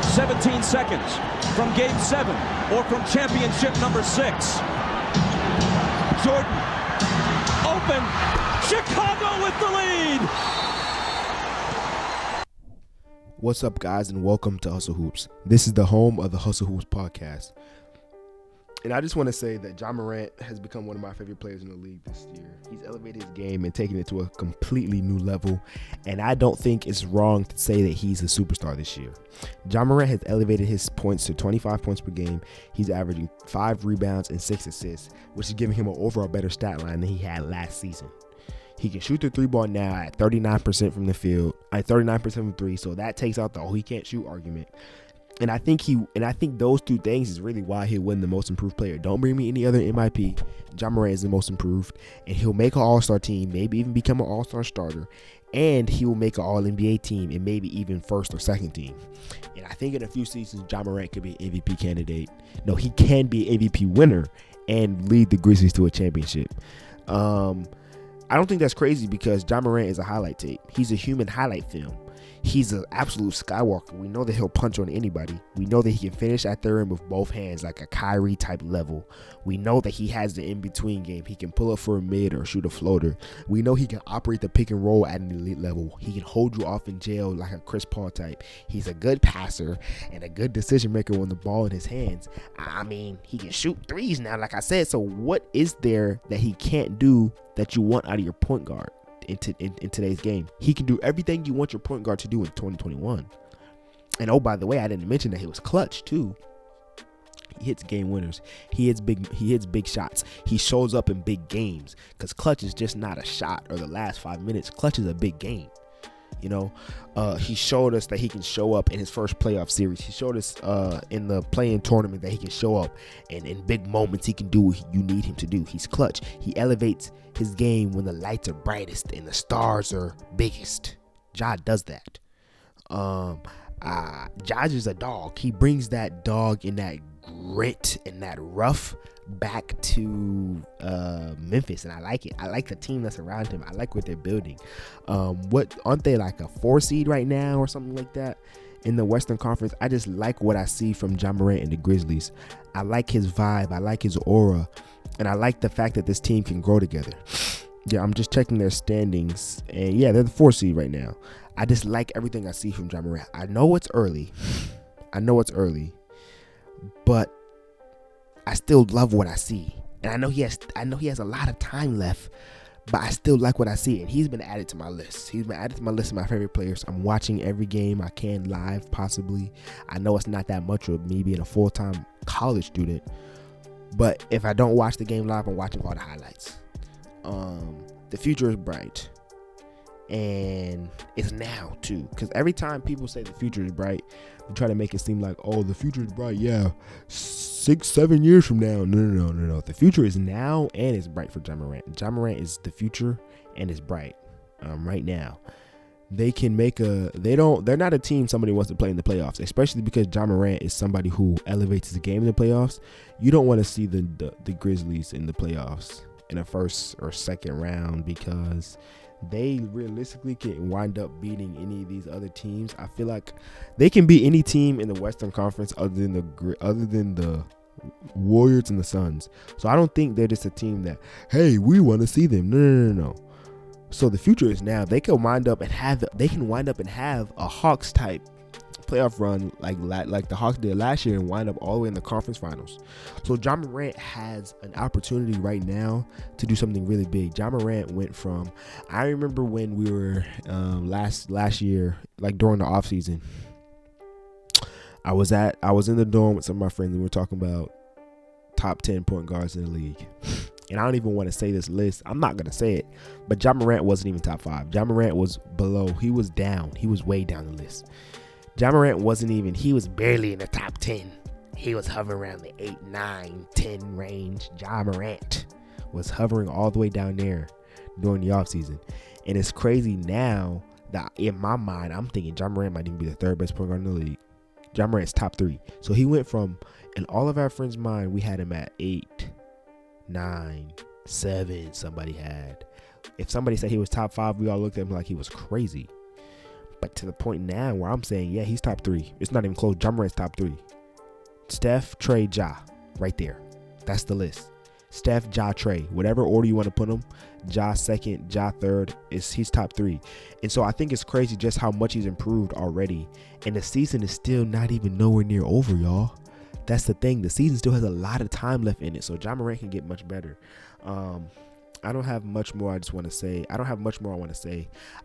17 seconds from Game 7 or from championship number 6. Jordan, open, Chicago with the lead. What's up, guys, and welcome to Hustle Hoops. This is the home of the Hustle Hoops podcast. And I just want to say that Ja Morant has become one of my favorite players in the league this year. He's elevated his game and taken it to a completely new level. And I don't think it's wrong to say that he's a superstar this year. Ja Morant has elevated his points to 25 points per game. He's averaging 5 rebounds and 6 assists, which is giving him an overall better stat line than he had last season. He can shoot the 3-ball now at 39% from the field, at 39% from 3, so that takes out the he can't shoot argument. And I think those two things is really why he'll win the most improved player. Don't bring me any other MIP. Ja Morant is the most improved, and he'll make an all-star team, maybe even become an all-star starter, and he will make an all-NBA team and maybe even first or second team. And I think in a few seasons, Ja Morant could be an MVP candidate. No, he can be an MVP winner and lead the Grizzlies to a championship. I don't think that's crazy because Ja Morant is a highlight tape. He's a human highlight film. He's an absolute skywalker. We know that he'll punch on anybody. We know that he can finish at the rim with both hands like a Kyrie type level. We know that he has the in-between game. He can pull up for a mid or shoot a floater. We know he can operate the pick and roll at an elite level. He can hold you off in jail like a Chris Paul type. He's a good passer and a good decision maker when the ball in his hands. I mean, he can shoot threes now, like I said. So what is there that he can't do that you want out of your point guard? In today's game, he can do everything you want your point guard to do in 2021. And oh, by the way, I didn't mention that he was clutch too. He hits game winners. He hits big shots. He shows up in big games because clutch is just not a shot or the last 5 minutes. Clutch is a big game. You know, he showed us that he can show up in his first playoff series. He showed us in the play-in tournament that he can show up, and in big moments he can do what you need him to do. He's clutch. He elevates his game when the lights are brightest and the stars are biggest. Ja does that. Ja is a dog. He brings that dog and that grit and that rough back to Memphis, and I like it. I like the team that's around him. I like what they're building. What aren't they, like a 4 seed right now or something like that in the Western Conference? I just like what I see from Ja Morant and the Grizzlies. I like his vibe. I like his aura, and I like the fact that this team can grow together. Yeah, I'm just checking their standings, and yeah, they're the 4 seed right now. I just like everything I see from Ja Morant. I know it's early, but I still love what I see, and I know he has a lot of time left, but I still like what I see, and he's been added to my list. He's been added to my list of my favorite players. I'm watching every game I can live, possibly. I know it's not that much of me being a full-time college student, but if I don't watch the game live, I'm watching all the highlights. The future is bright, and it's now too, because every time people say the future is bright, they try to make it seem like, oh, the future is bright, yeah, 6-7 years from now. No. The future is now, and it's bright for Ja Morant. Ja Morant is the future, and it's bright right now. They can make they're not a team somebody wants to play in the playoffs, especially because Ja Morant is somebody who elevates the game in the playoffs. You don't want to see the Grizzlies in the playoffs in the first or second round, because they realistically can wind up beating any of these other teams. I feel like they can beat any team in the Western Conference other than the Warriors and the Suns. So I don't think they're just a team that, hey, we want to see them. No. So the future is now. They can wind up and have a Hawks type playoff run like the Hawks did last year and wind up all the way in the conference finals. So Ja Morant has an opportunity right now to do something really big. Ja Morant went from, I remember when we were last year, like during the offseason, I was in the dorm with some of my friends, and we were talking about top 10 point guards in the league. And I don't even want to say this list. I'm not going to say it. But Ja Morant wasn't even top 5. Ja Morant was below. He was down. He was way down the list. Ja Morant he was barely in the top 10. He was hovering around the 8, 9, 10 range. Ja Morant was hovering all the way down there during the offseason. And it's crazy now that in my mind, I'm thinking Ja Morant might even be the 3rd best point guard in the league. Ja Morant's top 3. So he went from, in all of our friends' mind, we had him at 8, 9, 7. Somebody had. If somebody said he was top 5, we all looked at him like he was crazy. But to the point now where I'm saying, yeah, he's top 3. It's not even close. Ja Morant's top 3. Steph, Trey, Ja, right there. That's the list. Steph, Ja, Trey, whatever order you want to put him. Ja second, Ja third. He's top 3. And so I think it's crazy just how much he's improved already. And the season is still not even nowhere near over, y'all. That's the thing. The season still has a lot of time left in it. So Ja Morant can get much better. I don't have much more I want to say.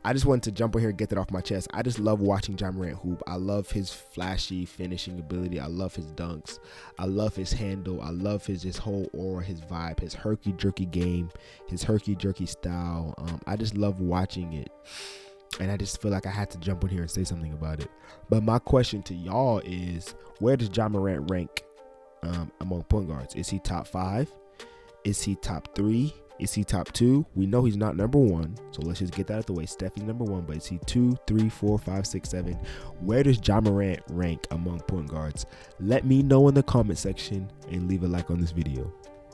I just wanted to jump on here and get that off my chest. I just love watching Ja Morant hoop. I love his flashy finishing ability. I love his dunks. I love his handle. I love his whole aura, his vibe, his herky-jerky game, his herky-jerky style. I just love watching it. And I just feel like I had to jump on here and say something about it. But my question to y'all is, where does Ja Morant rank among point guards? Is he top 5? Is he top 3? Is he top 2? We know he's not number 1, so let's just get that out of the way. Steph is number 1, but is he 2, 3, 4, 5, 6, 7? Where does Ja Morant rank among point guards? Let me know in the comment section and leave a like on this video.